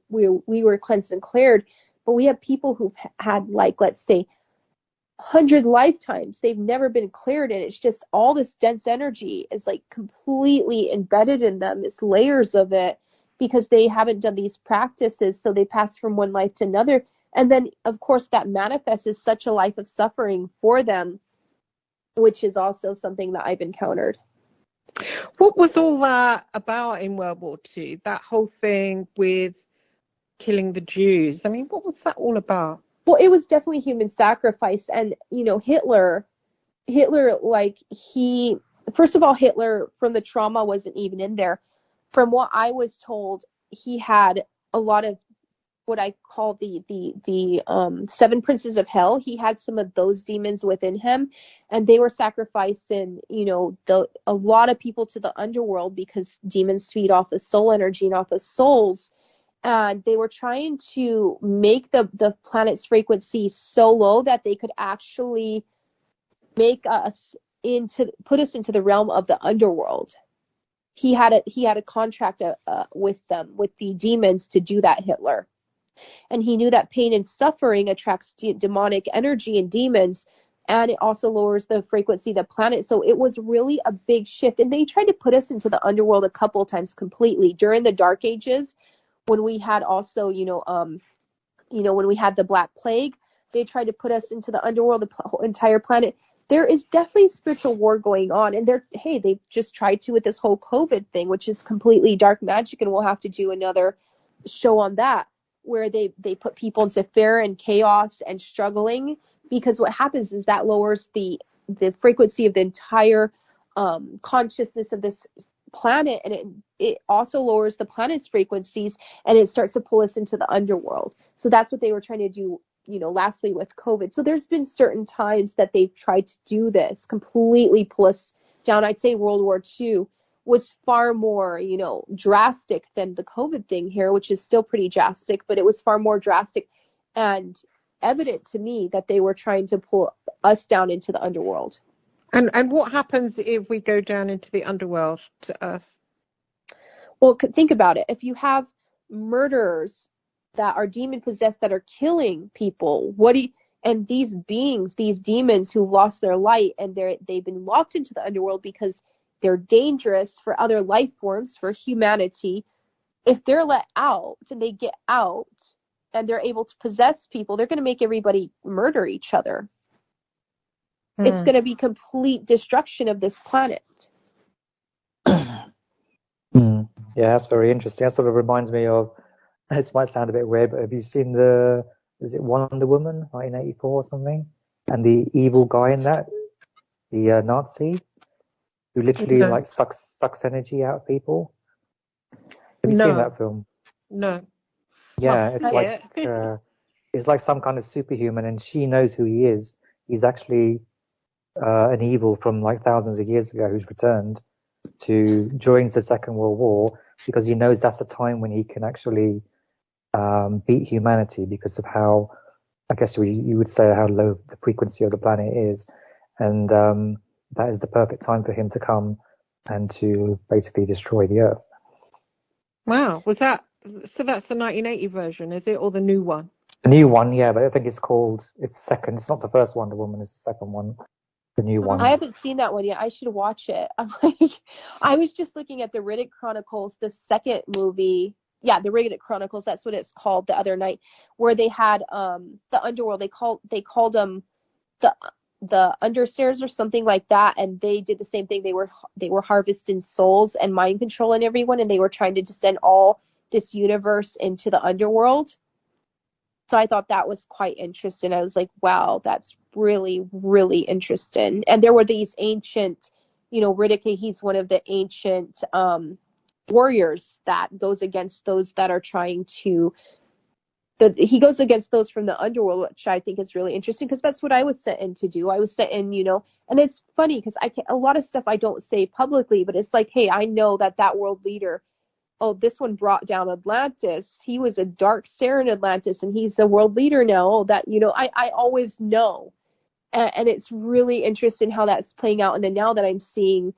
were cleansed and cleared. But we have people who've had, like, let's say, 100 lifetimes. They've never been cleared, and it's just all this dense energy is like completely embedded in them. It's layers of it because they haven't done these practices. So they pass from one life to another. And then, of course, that manifests as such a life of suffering for them, which is also something that I've encountered. What was all that about in World War II? That whole thing with killing the Jews. I mean, what was that all about? Well, it was definitely human sacrifice. And, Hitler, first of all, Hitler, from the trauma, wasn't even in there. From what I was told, he had a lot of what I call the seven princes of hell. He had some of those demons within him, and they were sacrificing, a lot of people to the underworld, because demons feed off of soul energy and off of souls. And they were trying to make the planet's frequency so low that they could actually put us into the realm of the underworld. He had a contract with them, with the demons, to do that, Hitler. And he knew that pain and suffering attracts demonic energy and demons, and it also lowers the frequency of the planet. So it was really a big shift. And they tried to put us into the underworld a couple of times completely during the Dark Ages, when we had also, when we had the Black Plague. They tried to put us into the underworld, the entire planet. There is definitely spiritual war going on, and they've just tried to with this whole COVID thing, which is completely dark magic, and we'll have to do another show on that, where they put people into fear and chaos and struggling, because what happens is that lowers the frequency of the entire consciousness of this planet, and it also lowers the planet's frequencies, and it starts to pull us into the underworld. So that's what they were trying to do, lastly with COVID. So there's been certain times that they've tried to do this, completely pull us down. I'd say World War II was far more, drastic than the COVID thing here, which is still pretty drastic, but it was far more drastic and evident to me that they were trying to pull us down into the underworld. And what happens if we go down into the underworld to Earth? Well, think about it. If you have murderers that are demon possessed, that are killing people, and these beings, these demons who lost their light, and they've been locked into the underworld because they're dangerous for other life forms, for humanity. If they're let out and they get out and they're able to possess people, they're going to make everybody murder each other. It's going to be complete destruction of this planet. Yeah, that's very interesting. That sort of reminds me of, it might sound a bit weird, but have you seen is it Wonder Woman, 1984 or something? And the evil guy in that, the Nazi, who literally sucks energy out of people? Have you seen that film? No. Yeah, it's like some kind of superhuman, and she knows who he is. He's actually an evil from like thousands of years ago, who's returned during the Second World War, because he knows that's a time when he can actually beat humanity, because of how, I guess you would say, how low the frequency of the planet is, and that is the perfect time for him to come and to basically destroy the Earth. Wow, so that's the 1980 version, is it, or the new one? The new one, yeah, but I think it's second. It's not the first Wonder Woman, it's the second one. The new one. I haven't seen that one yet. I should watch it. I was just looking at the Riddick Chronicles, the second movie. Yeah, the Riddick Chronicles. That's what it's called, the other night, where they had the underworld. They called them the understairs or something like that, and they did the same thing. They were harvesting souls and mind controlling everyone, and they were trying to descend all this universe into the underworld. So I thought that was quite interesting. I was like, wow, that's really, really interesting. And there were these ancient, Riddick, he's one of the ancient warriors that goes against those that are trying to, he goes against those from the underworld, which I think is really interesting, because that's what I was sent in to do. I was sent in, and it's funny because a lot of stuff I don't say publicly, but it's like, hey, I know that world leader, this one brought down Atlantis. He was a dark Saturn Atlantis, and he's a world leader now. That, I always know. And it's really interesting how that's playing out. And then now that I'm seeing,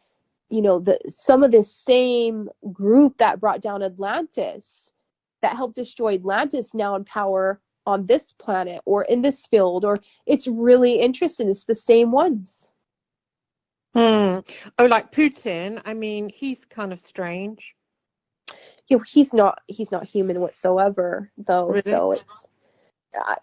some of the same group that brought down Atlantis, that helped destroy Atlantis, now in power on this planet or in this field, or it's really interesting. It's the same ones. Oh, like Putin. I mean, he's kind of strange. He's not human whatsoever, though. Really? So it's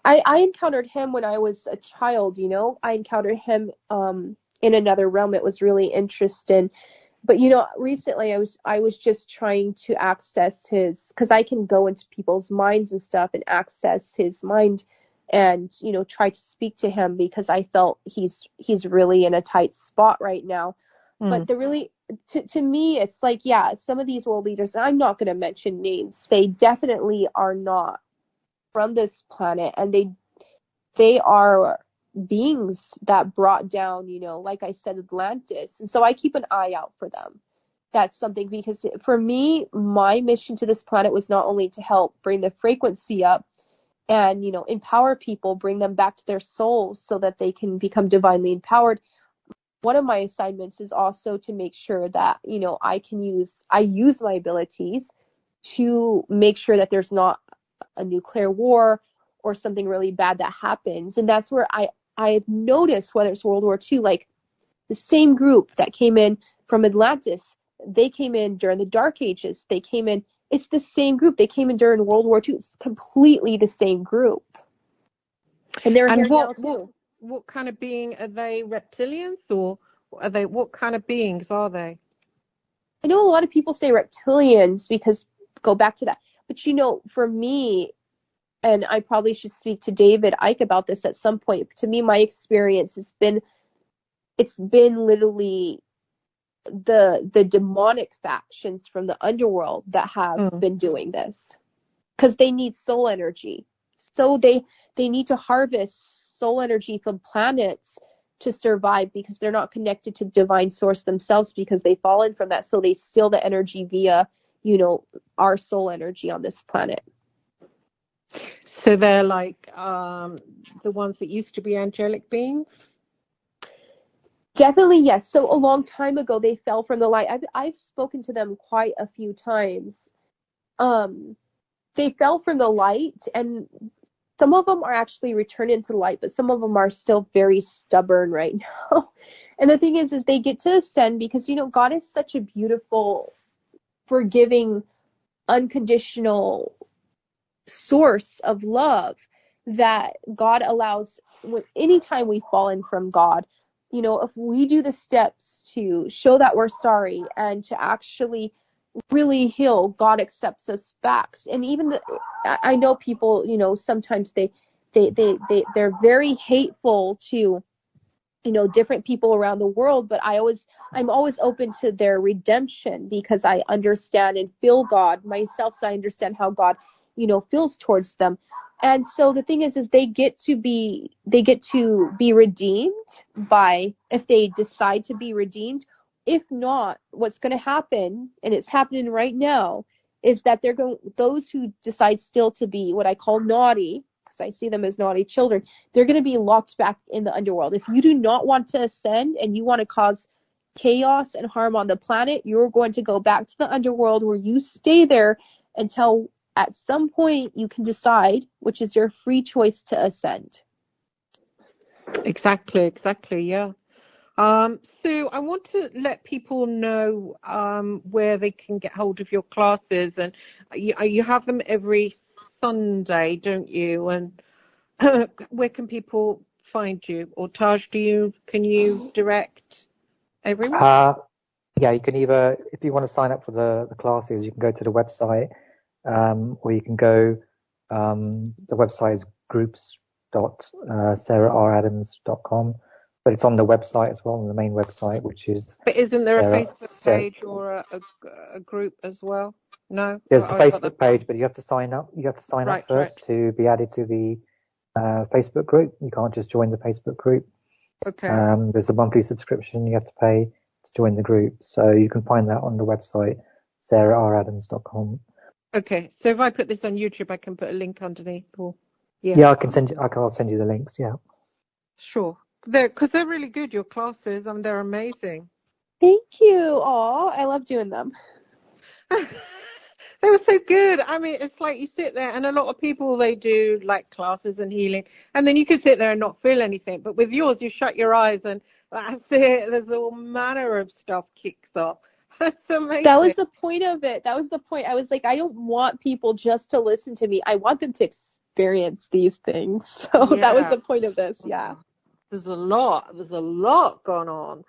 I encountered him when I was a child. I encountered him in another realm. It was really interesting. But recently I was just trying to access because I can go into people's minds and stuff and access his mind, and try to speak to him, because I felt he's really in a tight spot right now. But to me, it's like, yeah, some of these world leaders, and I'm not going to mention names, they definitely are not from this planet, and they are beings that brought down, like I said, Atlantis. And so I keep an eye out for them. That's something, because for me, my mission to this planet was not only to help bring the frequency up and, empower people, bring them back to their souls so that they can become divinely empowered. One of my assignments is also to make sure that, I use my abilities to make sure that there's not a nuclear war or something really bad that happens. And that's where I've noticed, whether it's World War II, like the same group that came in from Atlantis, they came in during the Dark Ages. It's the same group. They came in during World War II. It's completely the same group. And they're here now too. What kind of being are they? Reptilians, or are they? What kind of beings are they? I know a lot of people say reptilians because go back to that. But for me, and I probably should speak to David Icke about this at some point. To me, my experience has been, it's been literally the demonic factions from the underworld that have been doing this, because they need soul energy. So they need to harvest soul energy from planets to survive, because they're not connected to the divine source themselves, because they've fallen from that. So they steal the energy via, our soul energy on this planet. So they're like the ones that used to be angelic beings? Definitely, yes. So a long time ago, they fell from the light. I've spoken to them quite a few times. They fell from the light, and some of them are actually returned into the light, but some of them are still very stubborn right now. And the thing is they get to ascend because, God is such a beautiful, forgiving, unconditional source of love that God allows, anytime we've fallen from God, if we do the steps to show that we're sorry and to actually really heal, God accepts us back. And even I know people, sometimes they're very hateful to, different people around the world, but I'm always open to their redemption, because I understand and feel God myself, so I understand how God, feels towards them. And so the thing is they get to be redeemed if they decide to be redeemed. If not, what's going to happen, and it's happening right now, is that those who decide still to be what I call naughty, because I see them as naughty children, they're going to be locked back in the underworld. If you do not want to ascend and you want to cause chaos and harm on the planet, you're going to go back to the underworld, where you stay there until at some point you can decide, which is your free choice, to ascend. Exactly, yeah. So I want to let people know where they can get hold of your classes, and you have them every Sunday, don't you? And where can people find you? Or Taj, can you direct everyone? Yeah, you can either, if you want to sign up for the classes, you can go to the website, or you can go, the website is groups.sarahradams.com, but it's on the website as well, on the main website, which is... But isn't there a Facebook page or a group as well? No? There's the Facebook page, but you have to sign up. You have to sign up first to be added to the Facebook group. You can't just join the Facebook group. Okay. There's a monthly subscription you have to pay to join the group. So you can find that on the website, sarahradams.com. Okay. So if I put this on YouTube, I can put a link underneath, or yeah, I'll send you the links. Yeah. Sure. Because they're really good, your classes. They're amazing. Thank you. Aw, I love doing them. They were so good. It's like you sit there, and a lot of people, they do like classes and healing, and then you can sit there and not feel anything. But with yours, you shut your eyes and that's it. There's all manner of stuff kicks off. That's amazing. That was the point of it. That was the point. I was like, I don't want people just to listen to me. I want them to experience these things. So that was the point of this. Yeah. There's a lot going on.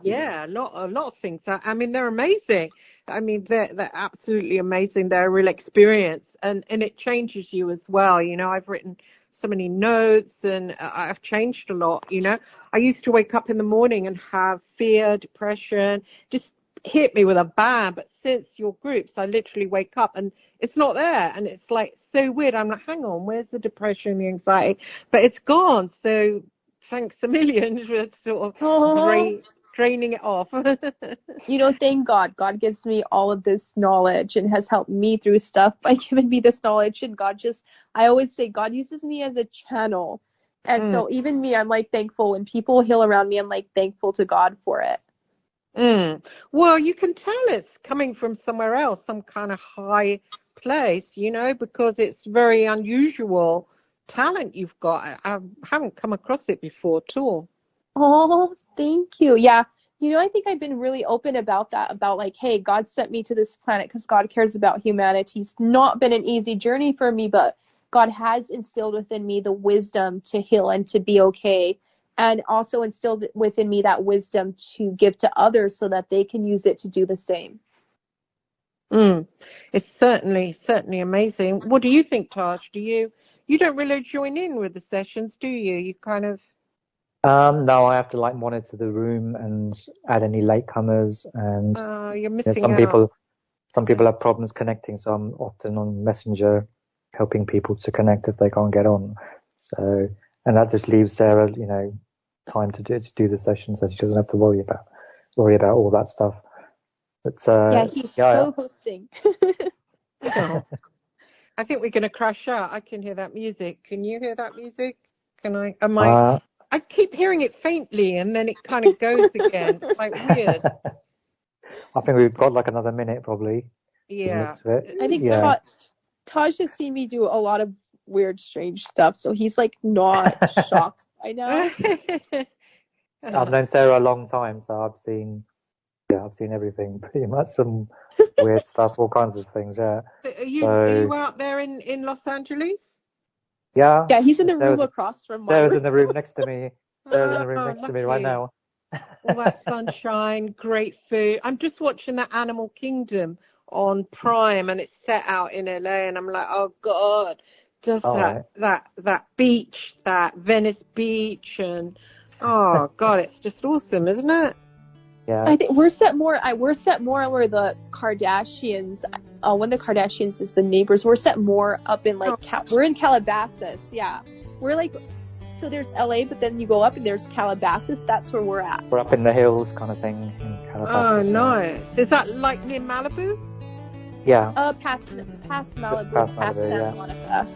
Yeah, a lot of things. They're amazing. They're absolutely amazing. They're a real experience, and it changes you as well. I've written so many notes, and I've changed a lot. I used to wake up in the morning and have fear, depression, just hit me with a bam. But since your groups, I literally wake up and it's not there, and it's like so weird. I'm like, hang on, where's the depression, the anxiety? But it's gone. So thanks a million for sort of draining it off. Thank God. God gives me all of this knowledge and has helped me through stuff by giving me this knowledge. And I always say God uses me as a channel. And so even me, I'm like thankful when people heal around me. I'm like thankful to God for it. Well, you can tell it's coming from somewhere else, some kind of high place, because it's very unusual talent you've got. I haven't come across it before at all. Oh, thank you. Yeah. I think I've been really open about that, about like, hey, God sent me to this planet because God cares about humanity. It's not been an easy journey for me, but God has instilled within me the wisdom to heal and to be okay, and also instilled within me that wisdom to give to others so that they can use it to do the same. It's certainly amazing. What do you think, Taj? You don't really join in with the sessions, do you? You kind of... No, I have to monitor the room and add any latecomers, and you're missing out. Some people have problems connecting, so I'm often on Messenger helping people to connect if they can't get on. So, and that just leaves Sarah, time to do the session, so she doesn't have to worry about all that stuff. But he's co-hosting. I think we're going to crash out. I can hear that music. Can you hear that music? Can I? I keep hearing it faintly, and then it kind of goes again. It's like weird. I think we've got another minute probably. Yeah. I think Taj has seen me do a lot of weird, strange stuff, so he's not shocked by now. I've known Sarah a long time, so I've seen everything pretty much. Some weird stuff, all kinds of things. Yeah. Are you out there in Los Angeles? Yeah. Yeah, he's in the room across from mine. Sarah's in the room next to me. Sarah's in the room next to me right now. All that sunshine, great food. I'm just watching that Animal Kingdom on Prime, and it's set out in LA, and I'm like, oh God, just that beach, that Venice Beach, and oh God, it's just awesome, isn't it? Yeah. I think we're set more where the Kardashians, when the Kardashians is the neighbors, we're set more up in we're in Calabasas. Yeah. We're so there's LA, but then you go up and there's Calabasas. That's where we're at. We're up in the hills kind of thing in Calabasas. Oh, nice. Is that near Malibu? Yeah. Past Malibu, past Santa Monica.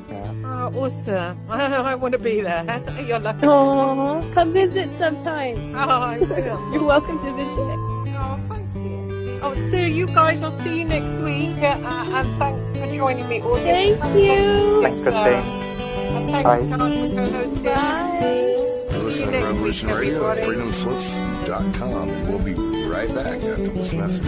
Yeah. Oh, awesome. I want to be there. You're lucky. Oh, come visit sometime. Oh, I will. You're welcome to visit. Oh, thank you. Oh, so you guys, I'll see you next week. And thanks for joining me. Thank you. Thanks, Christine. And thanks, John, for co-hosting. Bye. Listen to Revolution Radio at freedomslips.com, and we'll be right back after this message.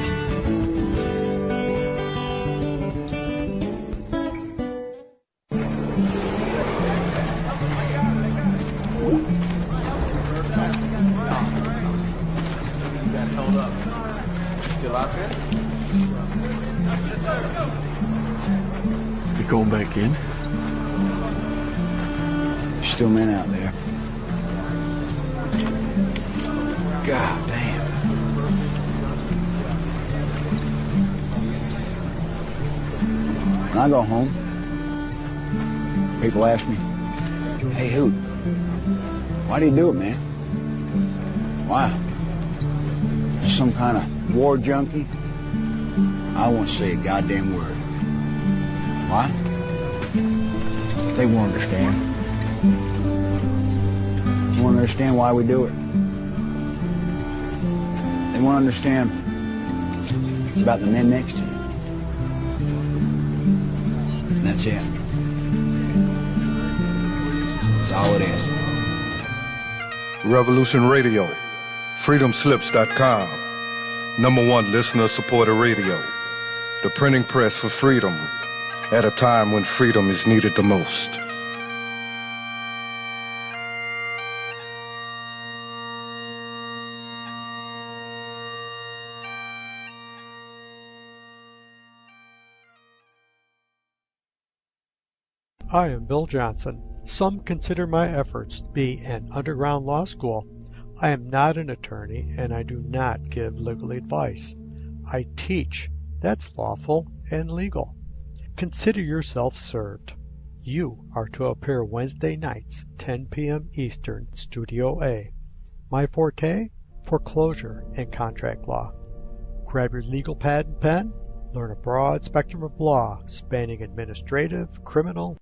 You going back in? There's still men out there. God damn. When I go home, people ask me, hey, Hoot, why do you do it, man? Why? Some kind of war junkie? I won't say a goddamn word. Why? They won't understand. They won't understand why we do it. They won't understand it's about the men next to you. And that's it. That's all it is. Revolution Radio, freedomslips.com, #1 listener-supported radio, the printing press for freedom at a time when freedom is needed the most. I am Bill Johnson. Some consider my efforts to be an underground law school. I am not an attorney, and I do not give legal advice. I teach. That's lawful and legal. Consider yourself served. You are to appear Wednesday nights, 10 p.m. Eastern, Studio A. My forte? Foreclosure and contract law. Grab your legal pad and pen. Learn a broad spectrum of law spanning administrative, criminal,